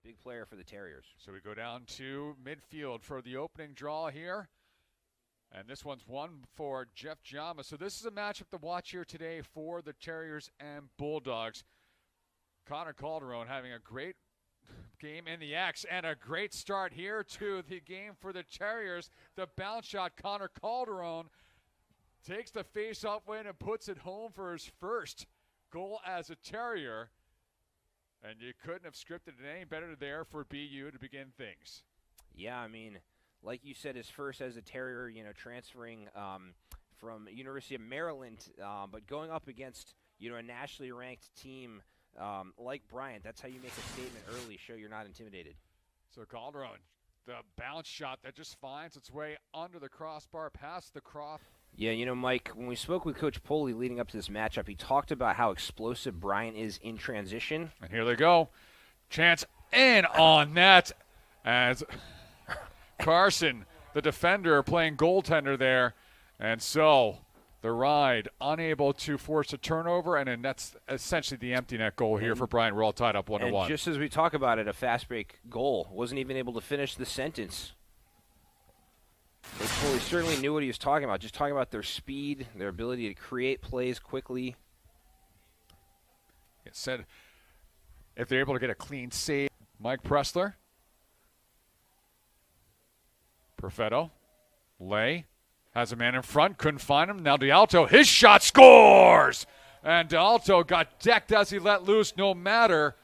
Big player for the Terriers. So we go down to midfield for the opening draw here. And this one's one for Jeff Jama. So this is a matchup to watch here today for the Terriers and Bulldogs. Connor Calderon having a great game in the X and a great start here to the game for the Terriers. The bounce shot, Connor Calderon takes the face-off win and puts it home for his first goal as a Terrier. And you couldn't have scripted it any better there for BU to begin things. Yeah, I mean, like you said, his first as a Terrier, transferring from University of Maryland, but going up against, a nationally ranked team like Bryant. That's how you make a statement early, show you're not intimidated. So Calderon, the bounce shot that just finds its way under the crossbar, past the cross. Yeah, Mike, when we spoke with Coach Poley leading up to this matchup, he talked about how explosive Bryant is in transition. And here they go. Chance in on net as Carson, the defender, playing goaltender there. And so the Ride unable to force a turnover, and then that's essentially the empty net goal here for Bryant. We're all tied up 1-1. And just as we talk about it, a fast break goal. Wasn't even able to finish the sentence. Coach Foley certainly knew what he was talking about, just talking about their speed, their ability to create plays quickly. It said if they're able to get a clean save. Mike Pressler. Perfetto. Lay. Has a man in front. Couldn't find him. Now D'Alto. His shot scores! And D'Alto got decked as he let loose no matter.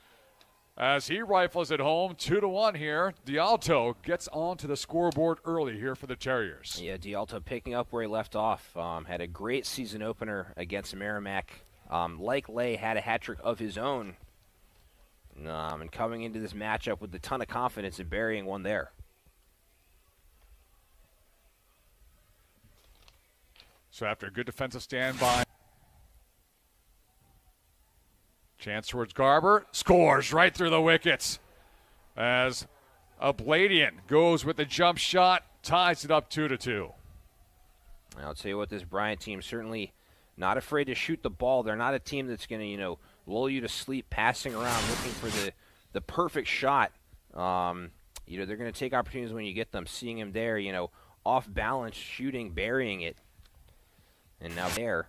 As he rifles it home, 2-1 here. D'Alto gets onto the scoreboard early here for the Terriers. Yeah, D'Alto picking up where he left off. Had a great season opener against Merrimack. Like Lay, had a hat trick of his own. And coming into this matchup with a ton of confidence and burying one there. So after a good defensive standby, chance towards Garber, scores right through the wickets as Abladian goes with the jump shot, ties it up 2-2. I'll tell you what, this Bryant team certainly not afraid to shoot the ball. They're not a team that's going to, lull you to sleep, passing around, looking for the perfect shot. They're going to take opportunities when you get them, seeing him there, off balance, shooting, burying it. And now there.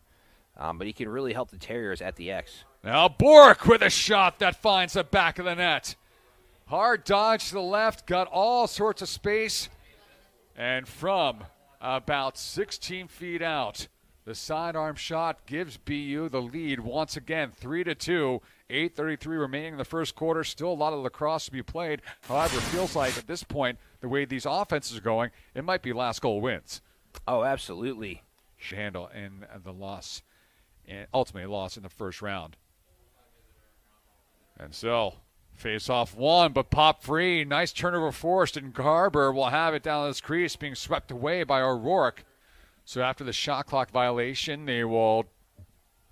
But he can really help the Terriers at the X. Now Bork with a shot that finds the back of the net. Hard dodge to the left, got all sorts of space. And from about 16 feet out, the sidearm shot gives BU the lead once again, 3-2. 8:33 remaining in the first quarter. Still a lot of lacrosse to be played. However, it feels like at this point, the way these offenses are going, it might be last goal wins. Oh, absolutely. Handle in the loss, and ultimately loss in the first round. And so, face-off one, but pop free. Nice turnover forced, and Garber will have it down this crease, being swept away by O'Rourke. So after the shot clock violation, they will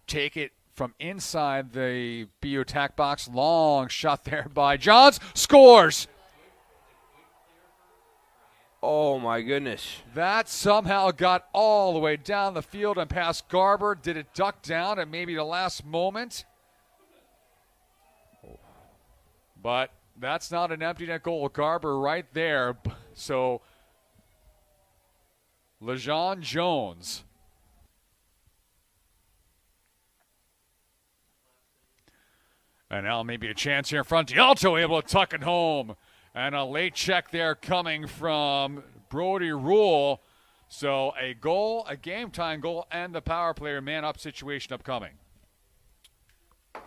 take it from inside the BU attack box. Long shot there by Johns. Scores! Oh, my goodness. That somehow got all the way down the field and past Garber. Did it duck down at maybe the last moment? But that's not an empty net goal. Garber right there. So, LeJean Jones. And now maybe a chance here in front. D'Alto able to tuck it home. And a late check there coming from Brody Rule. So a goal, a game-time goal, and the power player man-up situation upcoming.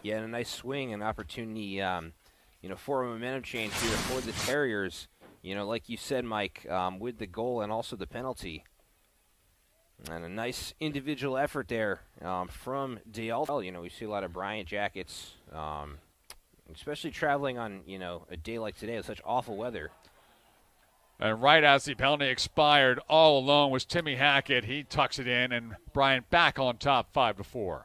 Yeah, and a nice swing and opportunity, for a momentum change here for the Terriers. Like you said, Mike, with the goal and also the penalty. And a nice individual effort there from D'Alto. We see a lot of Bryant jackets, especially traveling on, a day like today with such awful weather. And right as the penalty expired, all alone was Timmy Hackett. He tucks it in, and Bryant back on top, 5-4.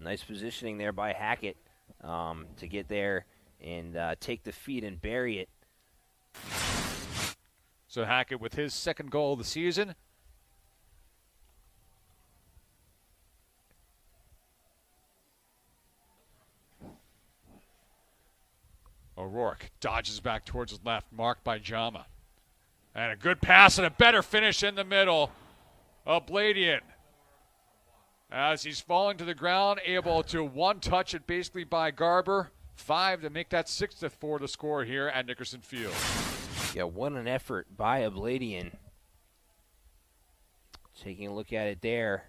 Nice positioning there by Hackett to get there and take the feed and bury it. So Hackett with his second goal of the season. O'Rourke dodges back towards his left, marked by Jama. And a good pass and a better finish in the middle of Bladian. As he's falling to the ground, able to one-touch it basically by Garber. 5 to make that 6-4 the score here at Nickerson Field. Yeah, what an effort by Abladian. Taking a look at it there.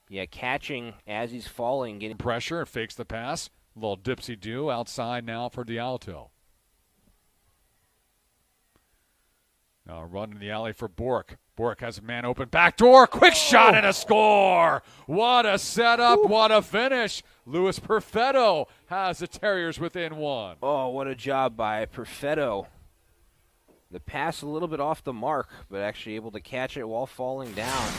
Yeah, catching as he's falling. Getting pressure and fakes the pass. A little dipsy-do outside now for the Alto. Now run in the alley for Bork. Bork has a man open. Backdoor. Quick shot and a score. What a setup. Ooh. What a finish. Louis Perfetto has the Terriers within 1. Oh, what a job by Perfetto. The pass a little bit off the mark, but actually able to catch it while falling down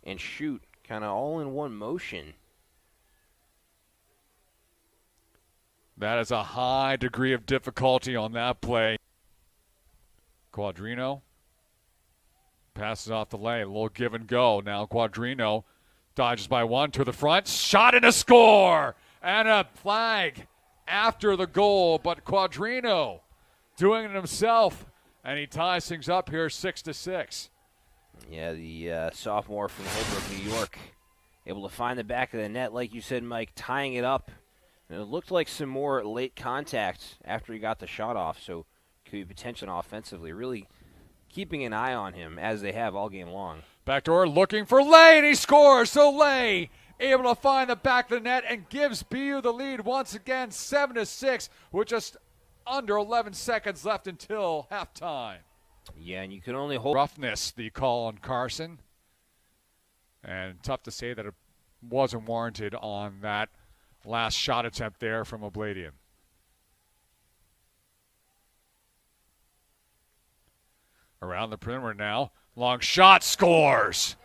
and shoot. Kind of all in one motion. That is a high degree of difficulty on that play. Quadrino passes off the lane. A little give and go. Now Quadrino dodges by 1 to the front. Shot and a score! And a flag after the goal. But Quadrino doing it himself. And he ties things up here 6-6. Yeah, the sophomore from Holbrook, New York, able to find the back of the net, like you said, Mike, tying it up. And it looked like some more late contact after he got the shot off, so could be potential offensively. Really keeping an eye on him, as they have all game long. Backdoor looking for Lay, and he scores. So Lay able to find the back of the net and gives BU the lead once again, 7-6, with just under 11 seconds left until halftime. Yeah, and you can only hold. Roughness, the call on Carson. And tough to say that it wasn't warranted on that last shot attempt there from Abladian. Around the perimeter now. Long shot, scores.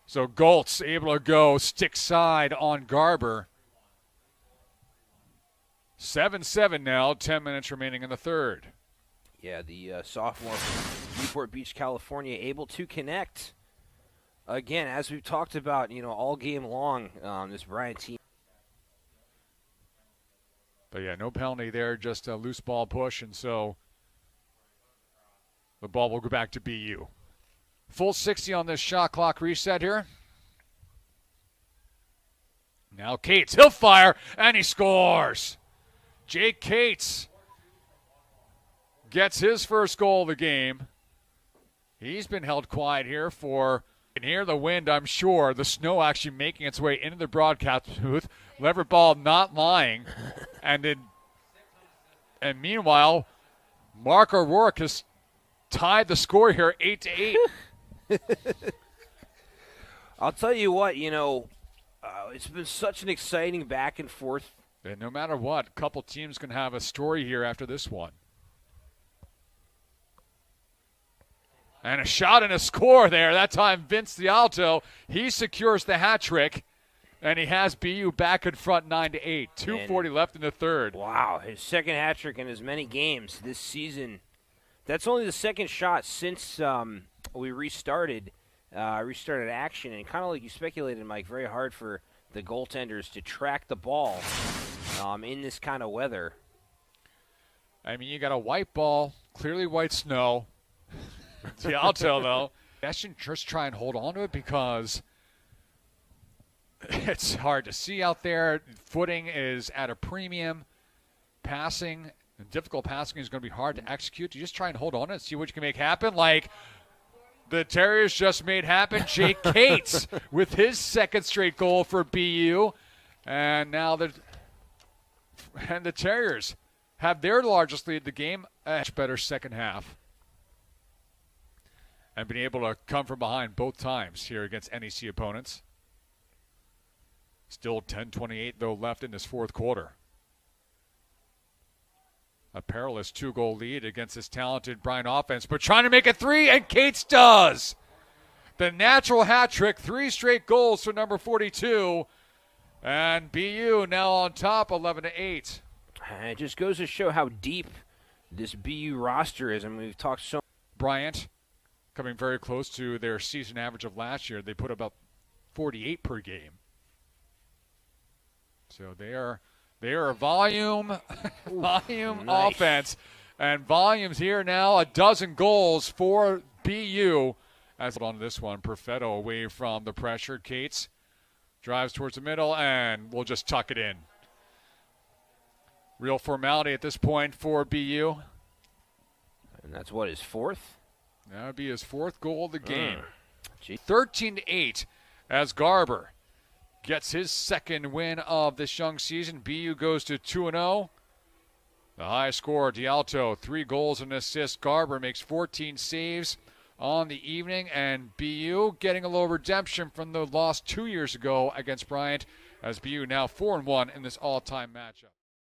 So Goltz able to go stick side on Garber. 7-7 now, 10 minutes remaining in the third. Yeah, the sophomore from Newport Beach, California, able to connect. Again, as we've talked about, all game long, this Bryant team. But yeah, no penalty there, just a loose ball push, and so the ball will go back to BU. Full 60 on this shot clock reset here. Now Cates, he'll fire, and he scores. Jake Cates gets his first goal of the game. He's been held quiet here for, and hear the wind, I'm sure. The snow actually making its way into the broadcast booth. Lever ball not lying. And meanwhile, Mark O'Rourke has tied the score here 8-8. I'll tell you what, it's been such an exciting back and forth. And no matter what, a couple teams can have a story here after this one. And a shot and a score there. That time, Vince the Alto, he secures the hat trick. And he has BU back in front 9-8. 2:40 left in the third. Wow, his second hat trick in as many games this season. That's only the second shot since we restarted action. And kind of like you speculated, Mike, very hard for the goaltenders to track the ball in this kind of weather. I mean, you got a white ball, clearly white snow. The Alto, though, I should just try and hold on to it because it's hard to see out there. Footing is at a premium. Passing, and difficult passing is going to be hard to execute. You just try and hold on and see what you can make happen. Like the Terriers just made happen. Jake Cates with his second straight goal for BU. And now the Terriers have their largest lead of the game. A much better second half. And been able to come from behind both times here against NEC opponents. Still 10:28, though, left in this fourth quarter. A perilous 2-goal lead against this talented Bryant offense, but trying to make it 3, and Cates does. The natural hat trick, 3 straight goals for number 42. And BU now on top, 11-8. It just goes to show how deep this BU roster is. I mean, we've talked so. Bryant coming very close to their season average of last year. They put about 48 per game. So they are They are a volume Nice. offense. And volumes here now, a dozen goals for BU. As on this one, Perfetto away from the pressure. Cates drives towards the middle, and we'll just tuck it in. Real formality at this point for BU. And that's what, his fourth? That would be his fourth goal of the game. 13-8 as Garber gets his second win of this young season. BU goes to 2-0. The high scorer, D'Alto, 3 goals and assists. Garber makes 14 saves on the evening. And BU getting a little redemption from the loss 2 years ago against Bryant, as BU now 4-1 in this all-time matchup.